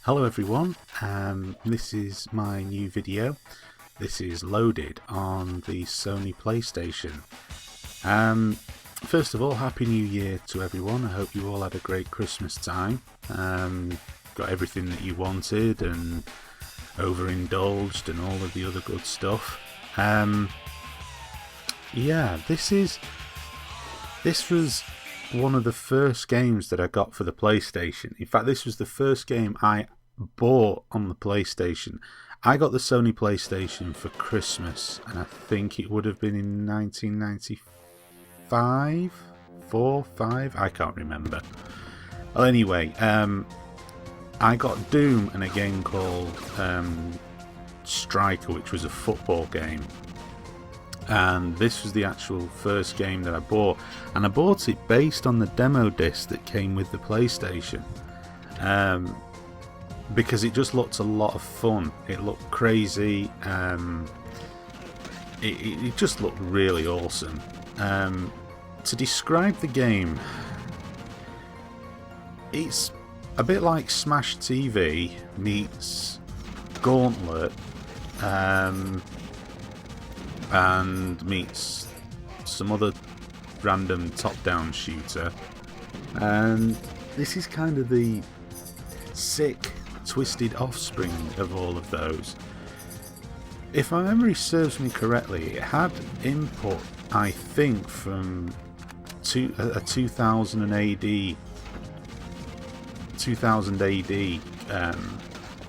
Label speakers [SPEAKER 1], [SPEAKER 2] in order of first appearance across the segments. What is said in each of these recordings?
[SPEAKER 1] Hello everyone, this is my new video. This is loaded on the Sony PlayStation. First of all, Happy New Year to everyone. I hope you all had a great Christmas time. Got everything that you wanted and overindulged and all of the other good stuff. Yeah, this was one of the first games that I got for the PlayStation. In fact, this was the first game I bought on the PlayStation. I got the Sony PlayStation for Christmas, and I think it would have been in 1995, 4, 5, I can't remember. Well, anyway, I got Doom and a game called Striker, which was a football game. And this was the actual first game that I bought, and I bought it based on the demo disc that came with the PlayStation, because it just looked a lot of fun. It looked crazy. It just looked really awesome. To describe the game, it's a bit like Smash TV meets Gauntlet, and meets some other random top-down shooter, and this is kind of the sick, twisted offspring of all of those. If my memory serves me correctly, it had input, I think, from a 2000 AD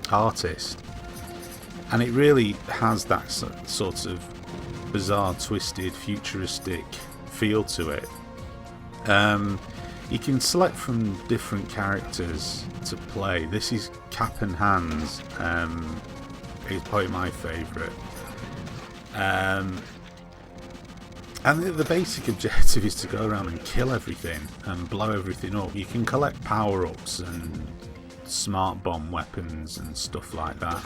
[SPEAKER 1] artist, and it really has that sort of bizarre, twisted, futuristic feel to it. You can select from different characters to play. This is Cap and Hands. He's probably my favourite. And the basic objective is to go around and kill everything and blow everything up. You can collect power-ups and smart bomb weapons and stuff like that.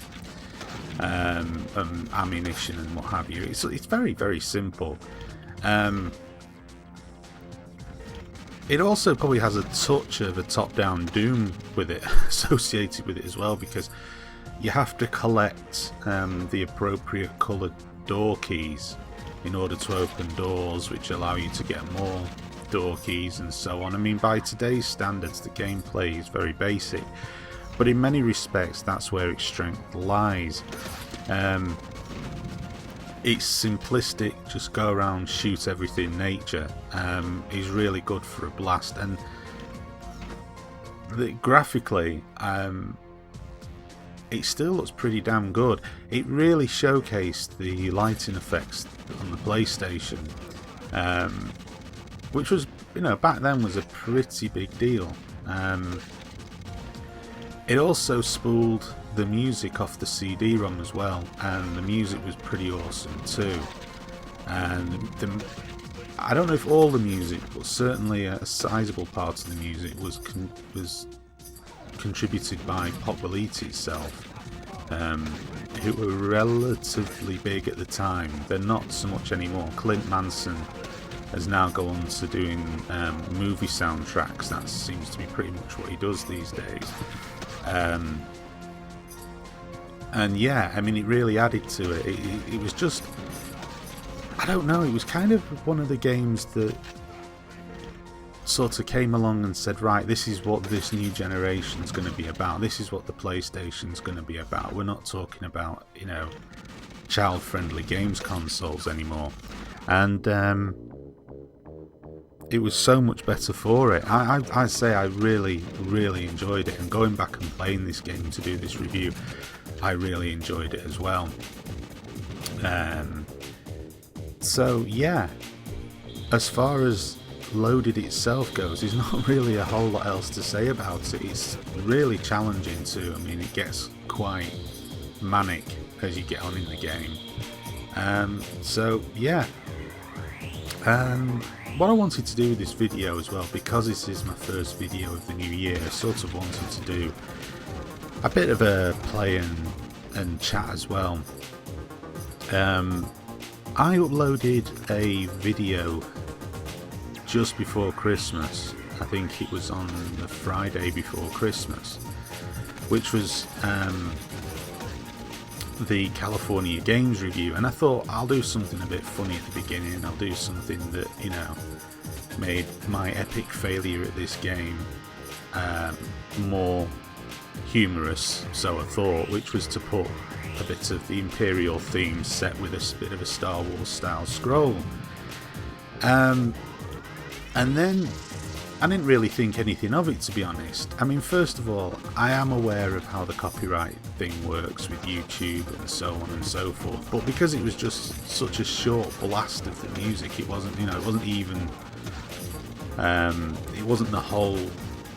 [SPEAKER 1] Ammunition and what have you. It's very, very simple. It also probably has a touch of a top-down Doom with it associated with it as well, because you have to collect the appropriate coloured door keys in order to open doors, which allow you to get more door keys and so on. I mean, by today's standards, the gameplay is very basic, but in many respects that's where its strength lies. It's simplistic, just go around, shoot everything nature. Is really good for a blast, and graphically it still looks pretty damn good. It really showcased the lighting effects on the PlayStation, which was, back then was a pretty big deal. It also spooled the music off the CD-ROM as well, and the music was pretty awesome too. And I don't know if all the music, but certainly a sizable part of the music was contributed by Pop Elite itself, who were relatively big at the time. They're not so much anymore. Clint Manson has now gone on to doing movie soundtracks. That seems to be pretty much what he does these days. And yeah, I mean, it really added to it. It was just, I don't know, it was kind of one of the games that sort of came along and said, right, this is what this new generation's going to be about. This is what the PlayStation's going to be about. We're not talking about, child-friendly games consoles anymore. And it was so much better for it. I say I really, really enjoyed it, and going back and playing this game to do this review, I really enjoyed it as well. So yeah, as far as Loaded itself goes, there's not really a whole lot else to say about it. It's really challenging too. I mean, it gets quite manic as you get on in the game. So yeah. What I wanted to do with this video as well, because this is my first video of the new year, I sort of wanted to do a bit of a play and chat as well. I uploaded a video just before Christmas. I think it was on the Friday before Christmas, which was the California Games Review, and I thought I'll do something a bit funny at the beginning. I'll do something that, you know, made my epic failure at this game more humorous, so I thought, which was to put a bit of the Imperial theme set with a bit of a Star Wars style scroll. And then I didn't really think anything of it, to be honest. I mean, first of all, I am aware of how the copyright thing works with YouTube and so on and so forth, but because it was just such a short blast of the music, it wasn't, you know, it wasn't even it wasn't the whole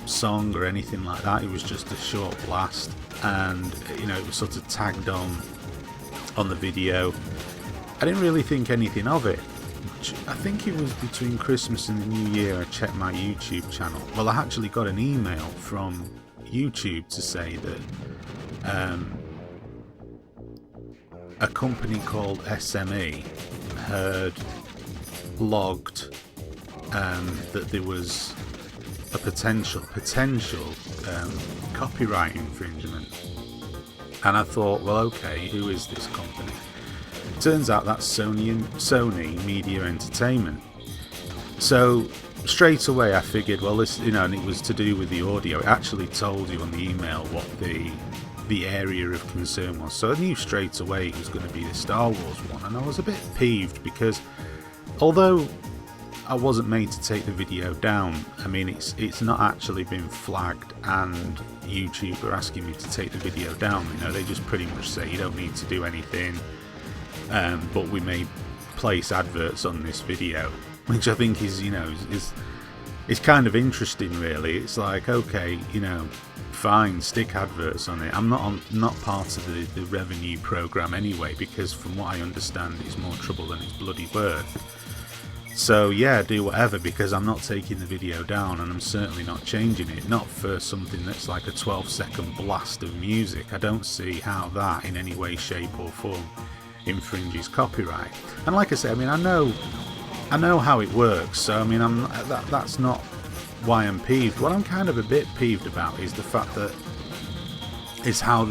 [SPEAKER 1] song or anything like that. It was just a short blast, and, you know, it was sort of tagged on the video. I didn't really think anything of it. I think it was between Christmas and the New Year I checked my YouTube channel. Well, I actually got an email from YouTube to say that a company called SME had logged that there was a potential copyright infringement. And I thought, well, okay, who is this company? Turns out that's Sony Media Entertainment. So straight away I figured, well, this, you know, and it was to do with the audio. It actually told you on the email what the area of concern was. So I knew straight away it was going to be the Star Wars one, and I was a bit peeved because although I wasn't made to take the video down, I mean, it's not actually been flagged, and YouTube are asking me to take the video down. You know, they just pretty much say you don't need to do anything. But we may place adverts on this video, which I think is, you know, is kind of interesting, really. It's like, okay, you know, fine, stick adverts on it. I'm not part of the revenue program anyway, because from what I understand, it's more trouble than it's bloody worth. So yeah, do whatever, because I'm not taking the video down, and I'm certainly not changing it. Not for something that's like a 12-second blast of music. I don't see how that in any way, shape or form infringes copyright. And like I say, I mean, I know how it works, so I mean, that's not why I'm peeved. What I'm kind of a bit peeved about is the fact that is how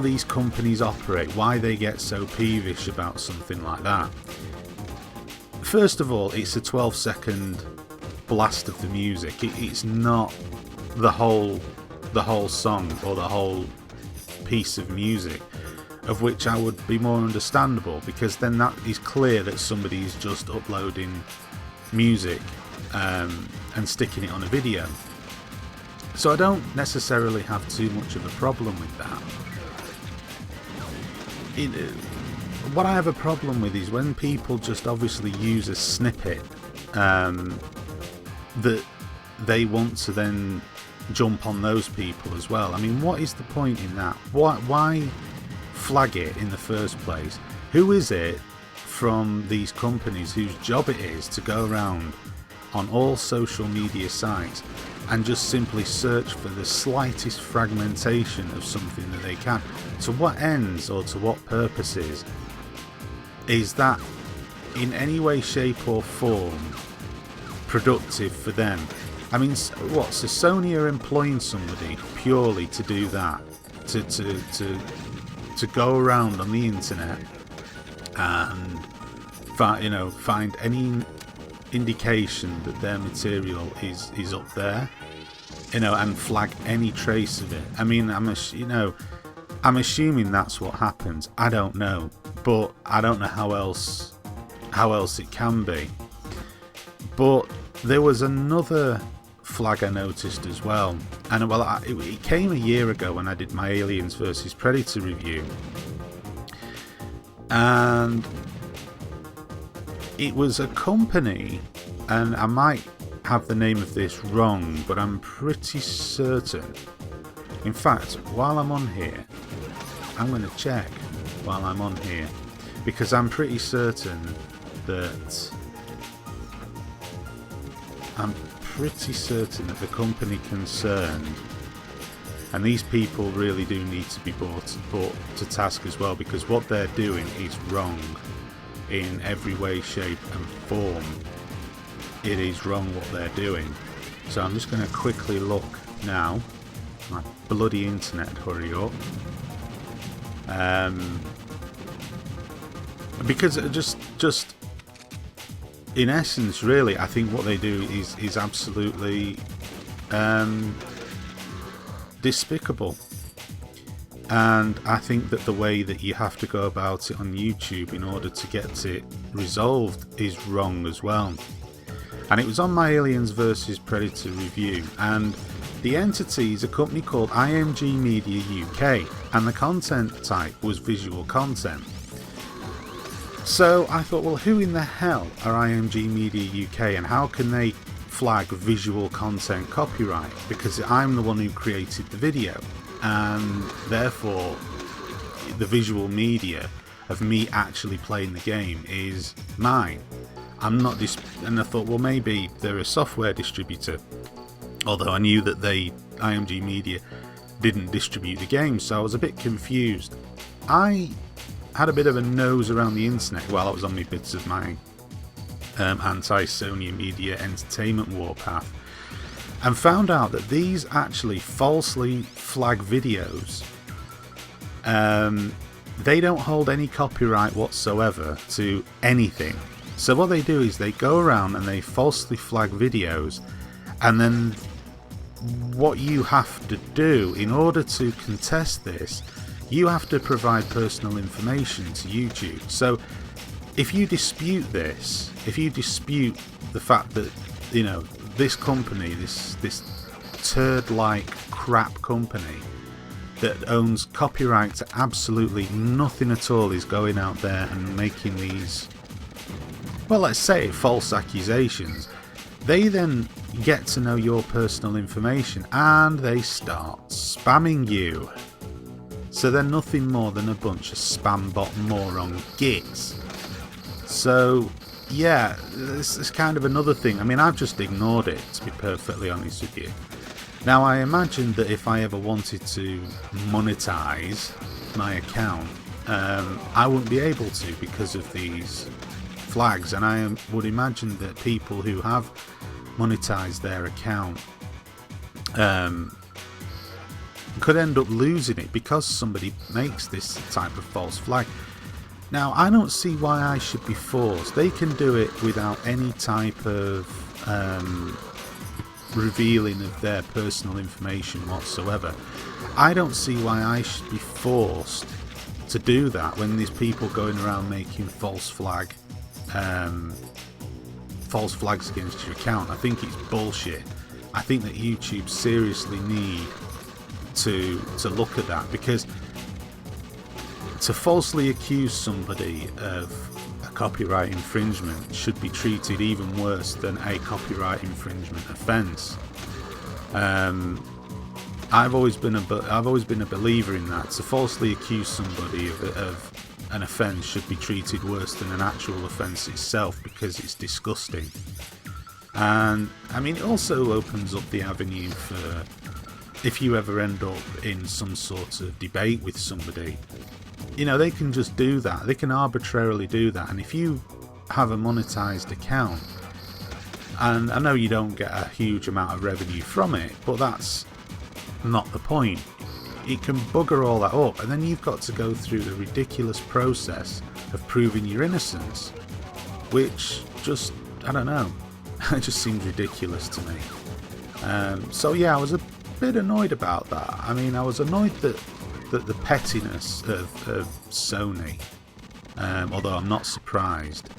[SPEAKER 1] these companies operate, why they get so peevish about something like that. First of all, it's a 12-second blast of the music. It's not the whole song or the whole piece of music, of which I would be more understandable, because then that is clear that somebody's just uploading music and sticking it on a video. So I don't necessarily have too much of a problem with that. What I have a problem with is when people just obviously use a snippet that they want to then jump on those people as well. I mean, what is the point in that? Why flag it in the first place? Who is it from these companies whose job it is to go around on all social media sites and just simply search for the slightest fragmentation of something that they can? To what ends or to what purposes is that in any way, shape or form productive for them? I mean, what, so Sony are employing somebody purely to do that, to go around on the internet and find any indication that their material is up there, and flag any trace of it. I mean, I'm assuming that's what happens. I don't know, but I don't know how else it can be. But there was another flag I noticed as well, and it came a year ago when I did my Aliens vs Predator review, and it was a company, and I might have the name of this wrong, but I'm pretty certain. In fact, while I'm on here, I'm going to check while I'm on here, because I'm pretty certain that the company concerned, and these people really do need to be brought to task as well, because what they're doing is wrong in every way, shape and form. It is wrong what they're doing. So I'm just going to quickly look now My bloody internet, hurry up. Because just in essence, really, I think what they do is absolutely despicable. And I think that the way that you have to go about it on YouTube in order to get it resolved is wrong as well. And it was on my Aliens vs Predator review, and the entity is a company called IMG Media UK, and the content type was visual content. So I thought, well, who in the hell are IMG Media UK, and how can they flag visual content copyright? Because I'm the one who created the video, and therefore the visual media of me actually playing the game is mine. I'm not and I thought, well, maybe they're a software distributor, although I knew that IMG Media didn't distribute the game, so I was a bit confused. I had a bit of a nose around the internet while I was on my bits of my anti-Sony Media Entertainment warpath, and found out that these actually falsely flag videos, they don't hold any copyright whatsoever to anything. So what they do is they go around and they falsely flag videos, and then what you have to do in order to contest this, you have to provide personal information to YouTube. So if you dispute this, if you dispute the fact that, you know, this company, this turd-like crap company that owns copyright to absolutely nothing at all is going out there and making these, well, let's say false accusations, they then get to know your personal information and they start spamming you. So they're nothing more than a bunch of spam bot moron gits. So yeah, this is kind of another thing. I mean, I've just ignored it, to be perfectly honest with you. Now, I imagine that if I ever wanted to monetize my account, I wouldn't be able to because of these flags, and I would imagine that people who have monetized their account could end up losing it because somebody makes this type of false flag. Now, I don't see why I should be forced. They can do it without any type of revealing of their personal information whatsoever. I don't see why I should be forced to do that when there's people going around making false flags against your account. I think it's bullshit. I think that YouTube seriously need to look at that, because to falsely accuse somebody of a copyright infringement should be treated even worse than a copyright infringement offence. I've always been a believer in that. To falsely accuse somebody of an offence should be treated worse than an actual offence itself, because it's disgusting. And I mean, it also opens up the avenue for, if you ever end up in some sort of debate with somebody, you know, they can just do that. They can arbitrarily do that. And if you have a monetized account, and I know you don't get a huge amount of revenue from it, but that's not the point. It can bugger all that up, and then you've got to go through the ridiculous process of proving your innocence, which just, I don't know, it just seems ridiculous to me. So yeah, I was a bit annoyed about that. I mean, I was annoyed that the pettiness of Sony, although I'm not surprised,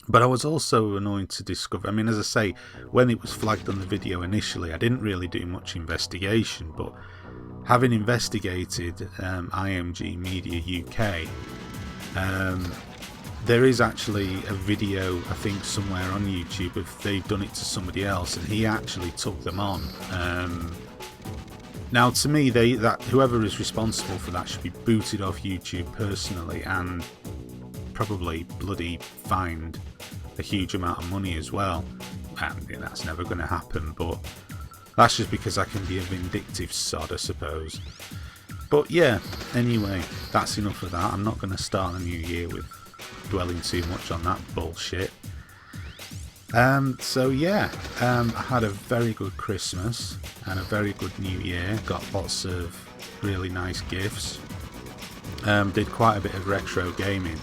[SPEAKER 1] but I was also annoyed to discover, I mean, as I say, when it was flagged on the video initially, I didn't really do much investigation, but having investigated IMG Media UK, there is actually a video, I think, somewhere on YouTube if they've done it to somebody else, and he actually took them on. Now, to me, that whoever is responsible for that should be booted off YouTube personally, and probably bloody fined a huge amount of money as well. And that's never going to happen, but that's just because I can be a vindictive sod, I suppose. But yeah, anyway, that's enough of that. I'm not going to start a new year with dwelling too much on that bullshit. So yeah, I had a very good Christmas and a very good New Year. Got lots of really nice gifts. Did quite a bit of retro gaming.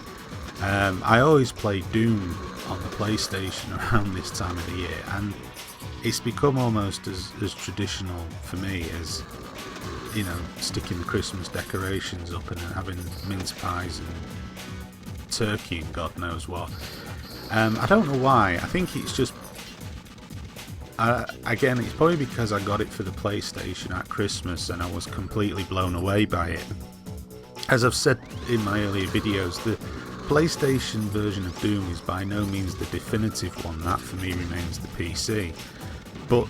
[SPEAKER 1] I always play Doom on the PlayStation around this time of the year, and it's become almost as traditional for me as, you know, sticking the Christmas decorations up and having mince pies and turkey and God knows what. I don't know why. I think it's just, again, it's probably because I got it for the PlayStation at Christmas and I was completely blown away by it. As I've said in my earlier videos, the PlayStation version of Doom is by no means the definitive one. That for me remains the PC. But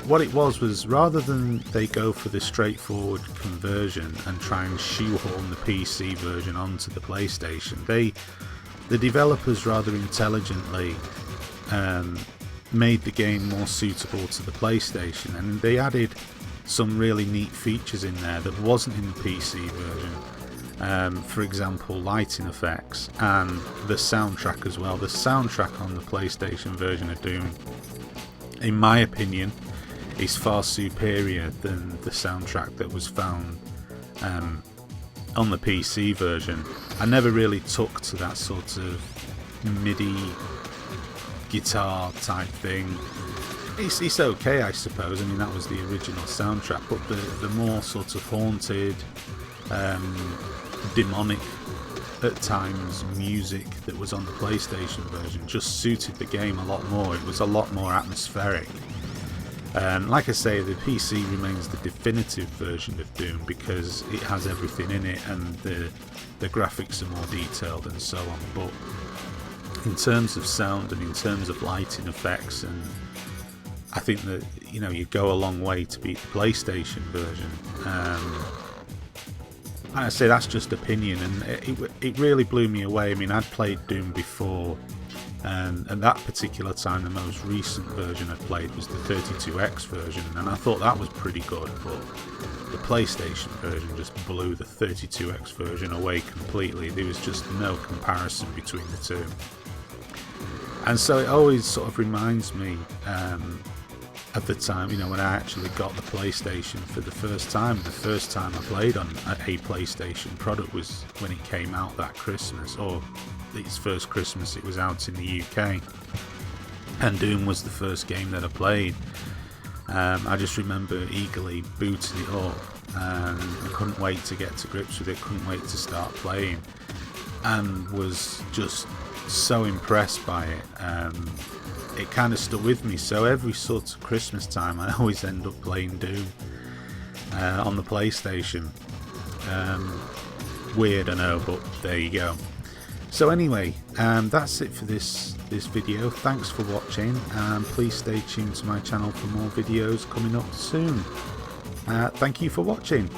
[SPEAKER 1] what it was rather than they go for the straightforward conversion and try and shoehorn the PC version onto the PlayStation, the developers rather intelligently made the game more suitable to the PlayStation, and they added some really neat features in there that wasn't in the PC version. For example, lighting effects and the soundtrack as well. The soundtrack on the PlayStation version of Doom, in my opinion, is far superior than the soundtrack that was found on the PC version. I never really took to that sort of MIDI guitar type thing. It's okay, I suppose. I mean, that was the original soundtrack, but the more sort of haunted, demonic at times music that was on the PlayStation version just suited the game a lot more. It was a lot more atmospheric. Like I say, the PC remains the definitive version of Doom because it has everything in it and the graphics are more detailed and so on. But in terms of sound and in terms of lighting effects, and I think that, you know, you go a long way to beat the PlayStation version. I say that's just opinion, and it really blew me away. I mean, I'd played Doom before. At that particular time, the most recent version I played was the 32X version, and I thought that was pretty good, but the PlayStation version just blew the 32X version away completely. There was just no comparison between the two. And so it always sort of reminds me of the time, you know, when I actually got the PlayStation for the first time. The first time I played on a PlayStation product was when it came out that Christmas, or its first Christmas it was out in the UK, and Doom was the first game that I played. I just remember eagerly booting it up, and I couldn't wait to get to grips with it, couldn't wait to start playing, and was just so impressed by it. It kind of stuck with me, so every sort of Christmas time I always end up playing Doom on the PlayStation. Weird, I know, but there you go. So anyway, that's it for this video. Thanks for watching, and please stay tuned to my channel for more videos coming up soon. Thank you for watching.